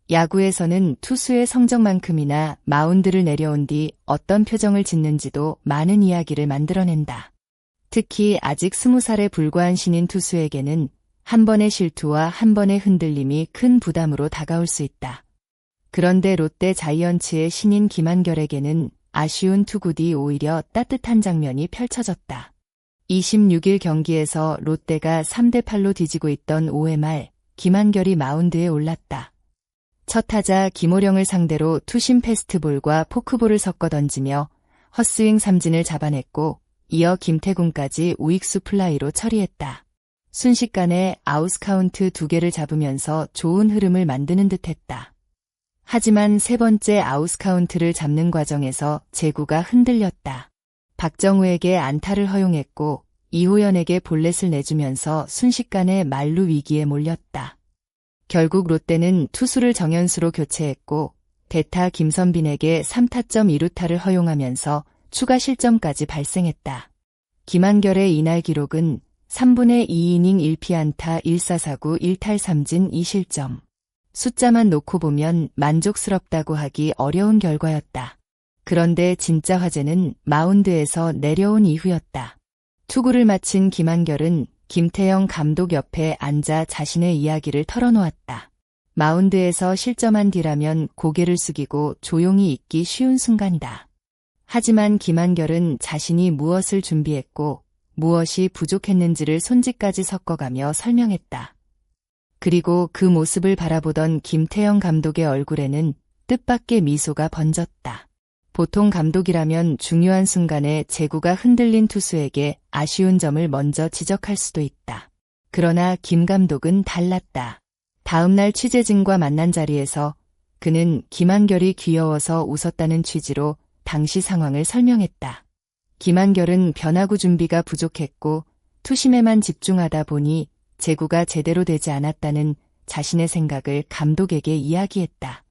야구에서는 투수의 성적만큼이나 마운드를 내려온 뒤 어떤 표정을 짓는지도 많은 이야기를 만들어낸다. 특히 아직 20살에 불과한 신인 투수에게는 한 번의 실투와 한 번의 흔들림이 큰 부담으로 다가올 수 있다. 그런데 롯데 자이언츠의 신인 김한결에게는 아쉬운 투구 뒤 오히려 따뜻한 장면이 펼쳐졌다. 26일 경기에서 롯데가 3대8로 뒤지고 있던 5회 말 김한결이 마운드에 올랐다. 첫 타자 김호령을 상대로 투심 패스트볼과 포크볼을 섞어 던지며 헛스윙 삼진을 잡아냈고 이어 김태군까지 우익수 플라이로 처리했다. 순식간에 아웃 카운트 2개를 잡으면서 좋은 흐름을 만드는 듯했다. 하지만 세 번째 아웃 카운트를 잡는 과정에서 제구가 흔들렸다. 박정우에게 안타를 허용했고 이호연에게 볼넷을 내주면서 순식간에 만루 위기에 몰렸다. 결국 롯데는 투수를 정현수로 교체했고 대타 김선빈에게 3타점 2루타를 허용하면서 추가 실점까지 발생했다. 김한결의 이날 기록은 3분의 2이닝 1피안타 1사사구 1탈3진 2실점. 숫자만 놓고 보면 만족스럽다고 하기 어려운 결과였다. 그런데 진짜 화제는 마운드에서 내려온 이후였다. 투구를 마친 김한결은 김태형 감독 옆에 앉아 자신의 이야기를 털어놓았다. 마운드에서 실점한 뒤라면 고개를 숙이고 조용히 있기 쉬운 순간이다. 하지만 김한결은 자신이 무엇을 준비했고 무엇이 부족했는지를 손짓까지 섞어가며 설명했다. 그리고 그 모습을 바라보던 김태형 감독의 얼굴에는 뜻밖의 미소가 번졌다. 보통 감독이라면 중요한 순간에 제구가 흔들린 투수에게 아쉬운 점을 먼저 지적할 수도 있다. 그러나 김 감독은 달랐다. 다음날 취재진과 만난 자리에서 그는 김한결이 귀여워서 웃었다는 취지로 당시 상황을 설명했다. 김한결은 변화구 준비가 부족했고 투심에만 집중하다 보니 제구가 제대로 되지 않았다는 자신의 생각을 감독에게 이야기했다.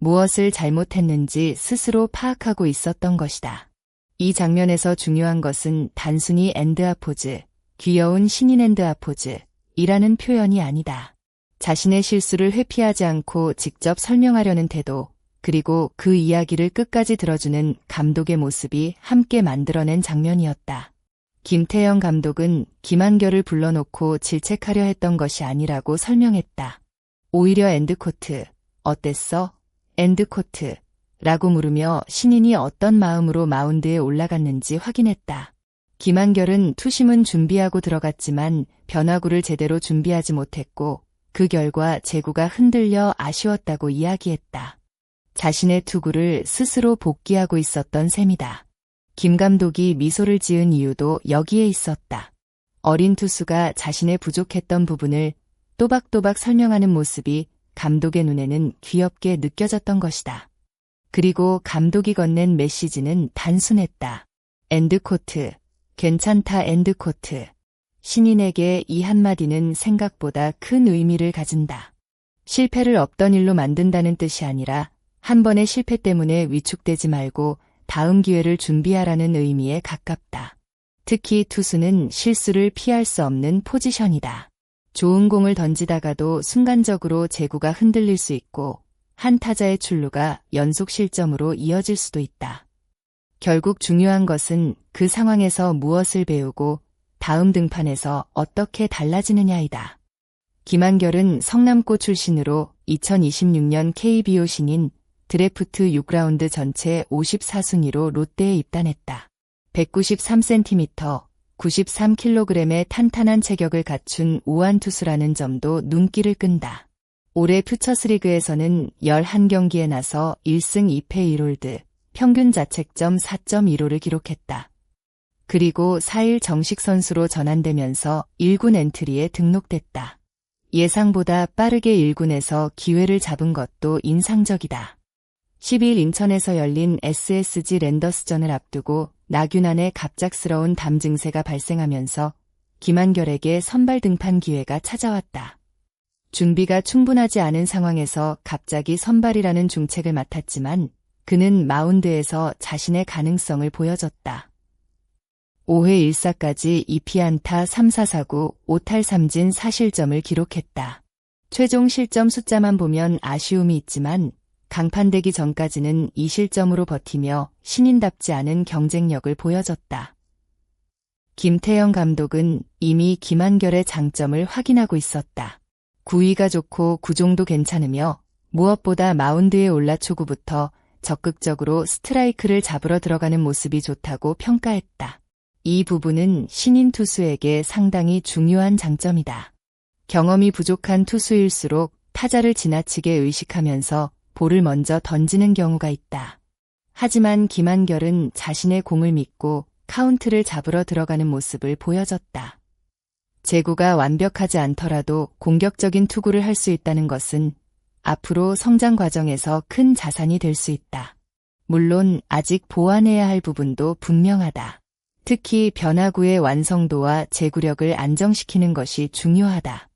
무엇을 잘못했는지 스스로 파악하고 있었던 것이다. 이 장면에서 중요한 것은 단순히 엔드아 포즈, 귀여운 신인 엔드아 포즈이라는 표현이 아니다. 자신의 실수를 회피하지 않고 직접 설명하려는 태도, 그리고 그 이야기를 끝까지 들어주는 감독의 모습이 함께 만들어낸 장면이었다. 김태형 감독은 김한결을 불러놓고 질책하려 했던 것이 아니라고 설명했다. 오히려 엔드코트, 어땠어? 엔드코트 라고 물으며 신인이 어떤 마음으로 마운드에 올라갔는지 확인했다. 김한결은 투심은 준비하고 들어갔지만 변화구를 제대로 준비하지 못했고 그 결과 제구가 흔들려 아쉬웠다고 이야기했다. 자신의 투구를 스스로 복귀하고 있었던 셈이다. 김 감독이 미소를 지은 이유도 여기에 있었다. 어린 투수가 자신의 부족했던 부분을 또박또박 설명하는 모습이 감독의 눈에는 귀엽게 느껴졌던 것이다. 그리고 감독이 건넨 메시지는 단순했다. 엔드코트, 괜찮다 엔드코트. 신인에게 이 한마디는 생각보다 큰 의미를 가진다. 실패를 없던 일로 만든다는 뜻이 아니라 한 번의 실패 때문에 위축되지 말고 다음 기회를 준비하라는 의미에 가깝다. 특히 투수는 실수를 피할 수 없는 포지션이다. 좋은 공을 던지다가도 순간적으로 제구가 흔들릴 수 있고 한 타자의 출루가 연속 실점으로 이어질 수도 있다. 결국 중요한 것은 그 상황에서 무엇을 배우고 다음 등판에서 어떻게 달라지느냐이다. 김한결은 성남고 출신으로 2026년 KBO 신인 드래프트 6라운드 전체 54순위로 롯데에 입단했다. 193cm, 93kg의 탄탄한 체격을 갖춘 우완 투수라는 점도 눈길을 끈다. 올해 퓨처스리그에서는 11경기에 나서 1승 2패 1홀드, 평균 자책점 4.15를 기록했다. 그리고 4일 정식 선수로 전환되면서 1군 엔트리에 등록됐다. 예상보다 빠르게 1군에서 기회를 잡은 것도 인상적이다. 12일 인천에서 열린 SSG 랜더스전을 앞두고 나균안의 갑작스러운 담 증세가 발생하면서 김한결에게 선발 등판 기회가 찾아왔다. 준비가 충분하지 않은 상황에서 갑자기 선발이라는 중책을 맡았지만 그는 마운드에서 자신의 가능성을 보여줬다. 5회 1사까지 2피안타 3사사구 5탈3진 4실점을 기록했다. 최종 실점 숫자만 보면 아쉬움이 있지만 강판되기 전까지는 이 실점으로 버티며 신인답지 않은 경쟁력을 보여줬다. 김태형 감독은 이미 김한결의 장점을 확인하고 있었다. 구위가 좋고 구종도 괜찮으며 무엇보다 마운드에 올라 초구부터 적극적으로 스트라이크를 잡으러 들어가는 모습이 좋다고 평가했다. 이 부분은 신인 투수에게 상당히 중요한 장점이다. 경험이 부족한 투수일수록 타자를 지나치게 의식하면서 볼을 먼저 던지는 경우가 있다. 하지만 김한결은 자신의 공을 믿고 카운트를 잡으러 들어가는 모습을 보여줬다. 제구가 완벽하지 않더라도 공격적인 투구를 할 수 있다는 것은 앞으로 성장 과정에서 큰 자산이 될 수 있다. 물론 아직 보완해야 할 부분도 분명하다. 특히 변화구의 완성도와 제구력을 안정시키는 것이 중요하다.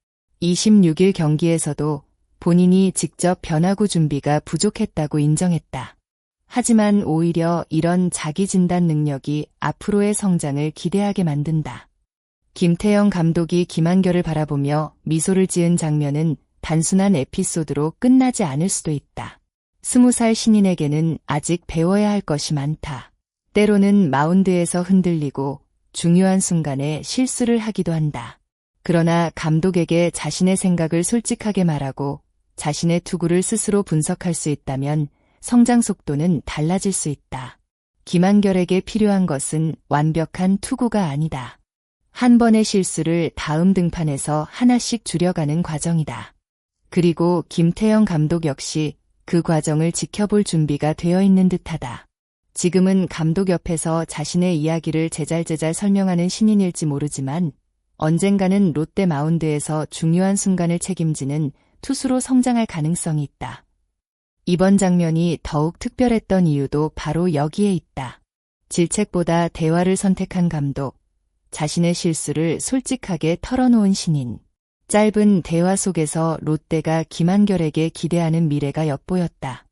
26일 경기에서도 본인이 직접 변화구 준비가 부족했다고 인정했다. 하지만 오히려 이런 자기 진단 능력이 앞으로의 성장을 기대하게 만든다. 김태형 감독이 김한결을 바라보며 미소를 지은 장면은 단순한 에피소드로 끝나지 않을 수도 있다. 20살 신인에게는 아직 배워야 할 것이 많다. 때로는 마운드에서 흔들리고 중요한 순간에 실수를 하기도 한다. 그러나 감독에게 자신의 생각을 솔직하게 말하고 자신의 투구를 스스로 분석할 수 있다면 성장 속도는 달라질 수 있다. 김한결에게 필요한 것은 완벽한 투구가 아니다. 한 번의 실수를 다음 등판에서 하나씩 줄여가는 과정이다. 그리고 김태형 감독 역시 그 과정을 지켜볼 준비가 되어 있는 듯하다. 지금은 감독 옆에서 자신의 이야기를 제잘제잘 설명하는 신인일지 모르지만 언젠가는 롯데 마운드에서 중요한 순간을 책임지는 투수로 성장할 가능성이 있다. 이번 장면이 더욱 특별했던 이유도 바로 여기에 있다. 질책보다 대화를 선택한 감독, 자신의 실수를 솔직하게 털어놓은 신인. 짧은 대화 속에서 롯데가 김한결에게 기대하는 미래가 엿보였다.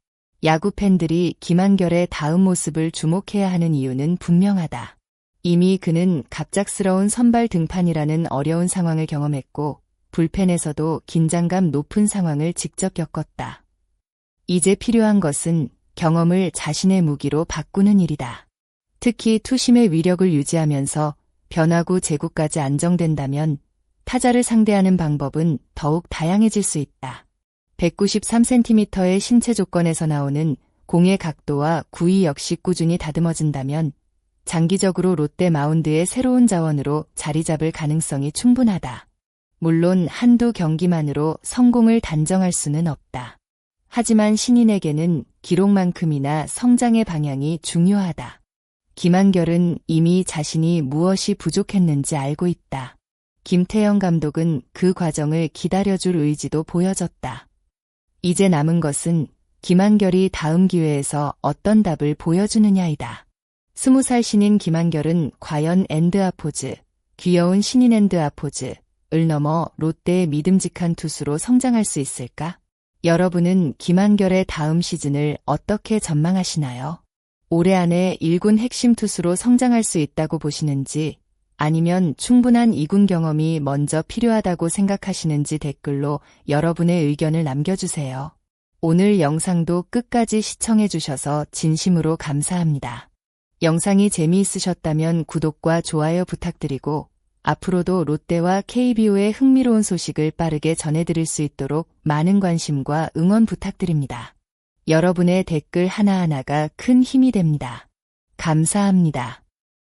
야구 팬들이 김한결의 다음 모습을 주목해야 하는 이유는 분명하다. 이미 그는 갑작스러운 선발 등판이라는 어려운 상황을 경험했고 불펜에서도 긴장감 높은 상황을 직접 겪었다. 이제 필요한 것은 경험을 자신의 무기로 바꾸는 일이다. 특히 투심의 위력을 유지하면서 변화구 제구까지 안정된다면 타자를 상대하는 방법은 더욱 다양해질 수 있다. 193cm의 신체 조건에서 나오는 공의 각도와 구위 역시 꾸준히 다듬어진다면 장기적으로 롯데 마운드의 새로운 자원으로 자리 잡을 가능성이 충분하다. 물론 한두 경기만으로 성공을 단정할 수는 없다. 하지만 신인에게는 기록만큼이나 성장의 방향이 중요하다. 김한결은 이미 자신이 무엇이 부족했는지 알고 있다. 김태형 감독은 그 과정을 기다려줄 의지도 보여줬다. 이제 남은 것은 김한결이 다음 기회에서 어떤 답을 보여주느냐이다. 20살 신인 김한결은 과연 엔드아포즈, 귀여운 신인 엔드아포즈를 넘어 롯데의 믿음직한 투수로 성장할 수 있을까? 여러분은 김한결의 다음 시즌을 어떻게 전망하시나요? 올해 안에 1군 핵심 투수로 성장할 수 있다고 보시는지 아니면 충분한 2군 경험이 먼저 필요하다고 생각하시는지 댓글로 여러분의 의견을 남겨주세요. 오늘 영상도 끝까지 시청해주셔서 진심으로 감사합니다. 영상이 재미있으셨다면 구독과 좋아요 부탁드리고 앞으로도 롯데와 KBO의 흥미로운 소식을 빠르게 전해드릴 수 있도록 많은 관심과 응원 부탁드립니다. 여러분의 댓글 하나하나가 큰 힘이 됩니다. 감사합니다.